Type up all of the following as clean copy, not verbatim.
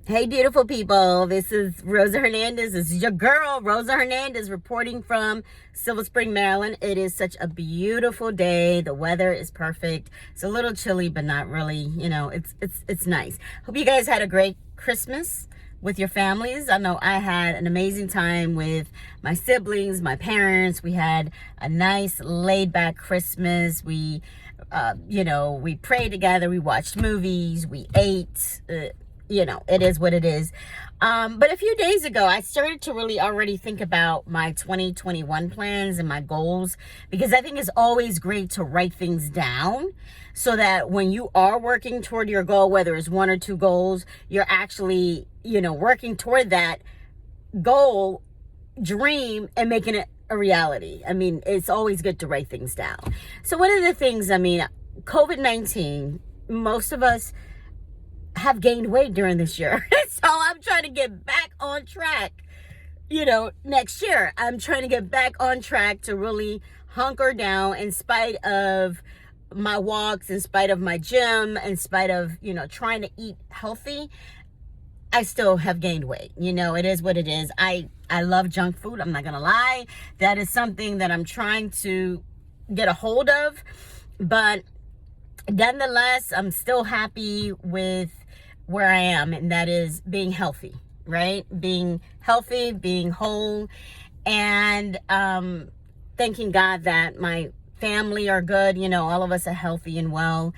Hey, beautiful people. This is Rosa Hernandez. This is your girl, Rosa Hernandez, reporting from Silver Spring, Maryland. It is such a beautiful day. The weather is perfect. It's a little chilly, but not really. It's nice. Hope you guys had a great Christmas with your families. I know I had an amazing time with my siblings, my parents. We had a nice laid back Christmas. We prayed together. We watched movies. We ate. It is what it is. But a few days ago, I started to really already think about my 2021 plans and my goals, because I think it's always great to write things down so that when you are working toward your goal, whether it's one or two goals, you're actually, working toward that goal, dream, and making it a reality. I mean, it's always good to write things down. So one of the things, COVID-19, most of us have gained weight during this year. So I'm trying to get back on track, next year. I'm trying to get back on track to really hunker down in spite of my walks, in spite of my gym, in spite of, trying to eat healthy. I still have gained weight. It is what it is. I love junk food. I'm not going to lie. That is something that I'm trying to get a hold of. But nonetheless, I'm still happy with where I am, and that is being healthy, right? Being healthy, being whole, and thanking God that my family are good. All of us are healthy and well.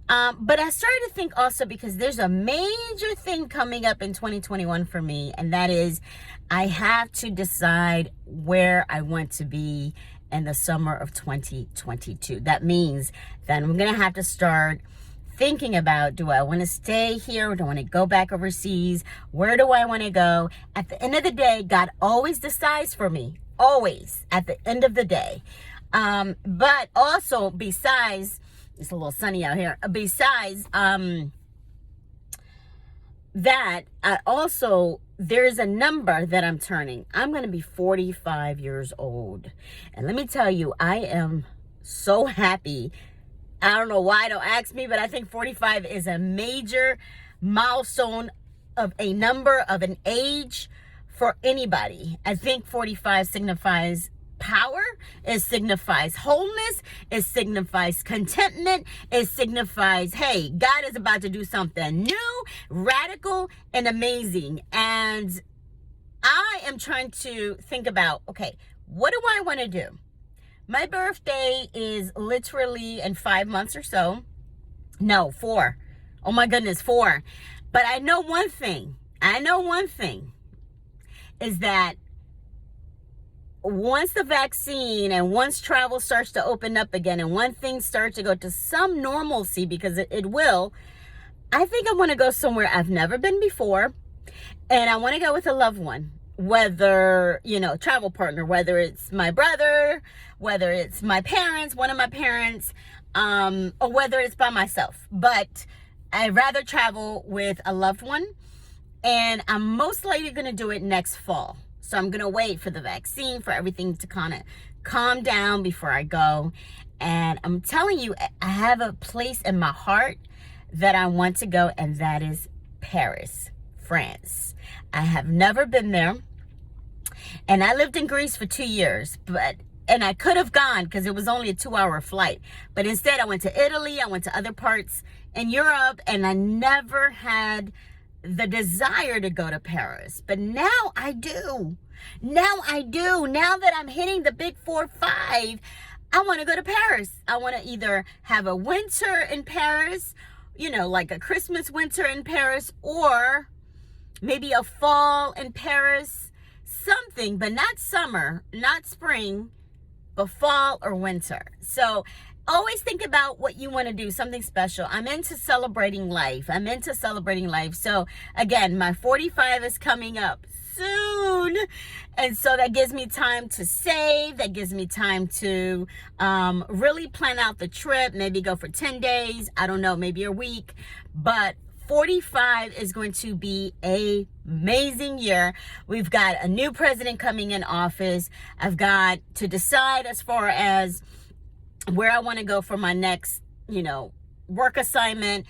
But I started to think also, because there's a major thing coming up in 2021 for me, and that is I have to decide where I want to be in the summer of 2022. That means that I'm going to have to start thinking about, do I want to stay here or do I want to go back overseas? Where do I want to go? At the end of the day, God always decides for me, always at the end of the day. But also, besides, it's a little sunny out here. Besides that, there's a number that I'm turning. I'm going to be 45 years old. And let me tell you, I am so happy. I don't know why, don't ask me, but I think 45 is a major milestone of a number, of an age for anybody. I think 45 signifies power, it signifies wholeness, it signifies contentment, it signifies, hey, God is about to do something new, radical, and amazing. And I am trying to think about, okay, what do I want to do? My birthday is literally in 5 months or so. No, 4. Oh my goodness, 4. But I know one thing is that once the vaccine and once travel starts to open up again and when things start to go to some normalcy, because it will, I think I want to go somewhere I've never been before. And I want to go with a loved one, whether, travel partner, whether it's my brother, whether it's my parents, one of my parents, or whether it's by myself. But I'd rather travel with a loved one. And I'm most likely going to do it next fall. So I'm going to wait for the vaccine, for everything to kind of calm down before I go. And I'm telling you, I have a place in my heart that I want to go, and that is Paris, France. I have never been there. And I lived in Greece for 2 years, and I could have gone because it was only a 2-hour flight. But instead, I went to Italy, I went to other parts in Europe, and I never had the desire to go to Paris. But now I do. Now that I'm hitting the big 4-5, I want to go to Paris. I want to either have a winter in Paris, like a Christmas winter in Paris, or maybe a fall in Paris, something, but not summer, not spring, but fall or winter. So always think about what you want to do, something special. I'm into celebrating life. So again, my 45 is coming up soon. And so that gives me time to save. That gives me time to really plan out the trip, maybe go for 10 days. I don't know, maybe a week. But 45 is going to be an amazing year. We've got a new president coming in office. I've got to decide as far as where I want to go for my next, work assignment,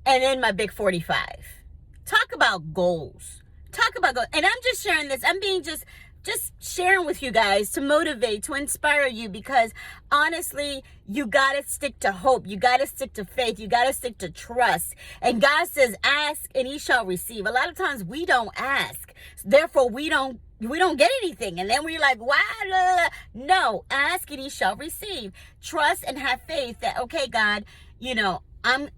and then my big 45. Talk about goals. Talk about goals. And I'm just sharing this. I'm being just sharing with you guys to motivate, to inspire you, because honestly, you got to stick to hope. You got to stick to faith. You got to stick to trust. And God says, ask and ye shall receive. A lot of times we don't ask. Therefore, we don't get anything. And then we're like, wow, no, ask and ye shall receive. Trust and have faith that, okay, God, you know, I'm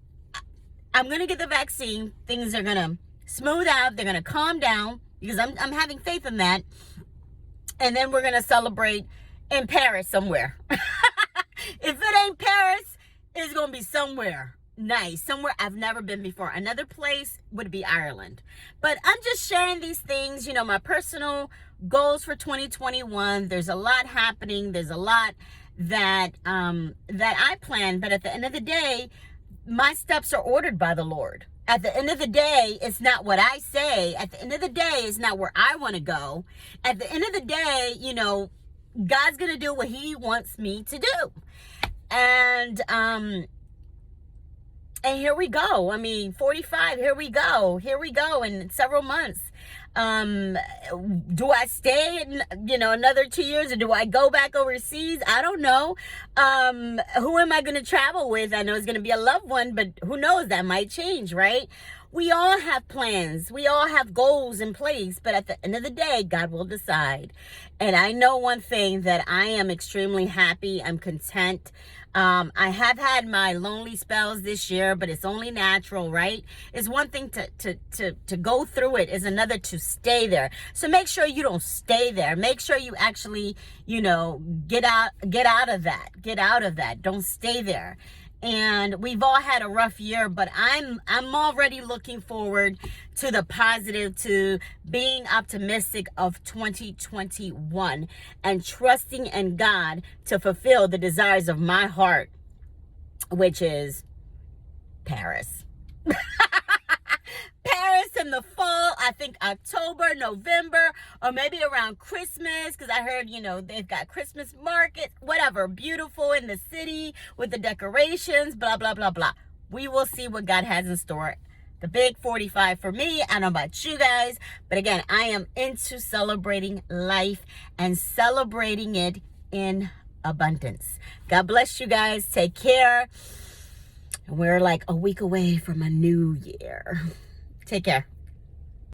going to get the vaccine. Things are going to smooth out. They're going to calm down, because I'm having faith in that. And then we're going to celebrate in Paris somewhere. If it ain't Paris, it's going to be somewhere nice, somewhere I've never been before. Another place would be Ireland. But I'm just sharing these things, you know, my personal goals for 2021. There's a lot happening. There's a lot that I plan. But at the end of the day, my steps are ordered by the Lord. At the end of the day, it's not what I say. At the end of the day, it's not where I want to go. At the end of the day, you know, God's going to do what he wants me to do. And here we go. I mean, 45, here we go in several months. Do I stay, another 2 years, or do I go back overseas? I don't know. Who am I going to travel with? I know it's going to be a loved one, but who knows? That might change, right? We all have plans. We all have goals in place, but at the end of the day, God will decide. And I know one thing, that I am extremely happy. I'm content. I have had my lonely spells this year, but it's only natural, right? It's one thing to go through it, is another to stay there. So make sure you don't stay there. Make sure you actually, get out of that. Don't stay there. And we've all had a rough year, but I'm already looking forward to the positive, to being optimistic of 2021, and trusting in God to fulfill the desires of my heart, which is Paris. Paris in the fall, I think October, November, or maybe around Christmas, because I heard, they've got Christmas market, whatever, beautiful in the city with the decorations, blah, blah, blah, blah. We will see what God has in store. The big 45 for me. I don't know about you guys, but again, I am into celebrating life and celebrating it in abundance. God bless you guys. Take care. We're like a week away from a new year. Take care.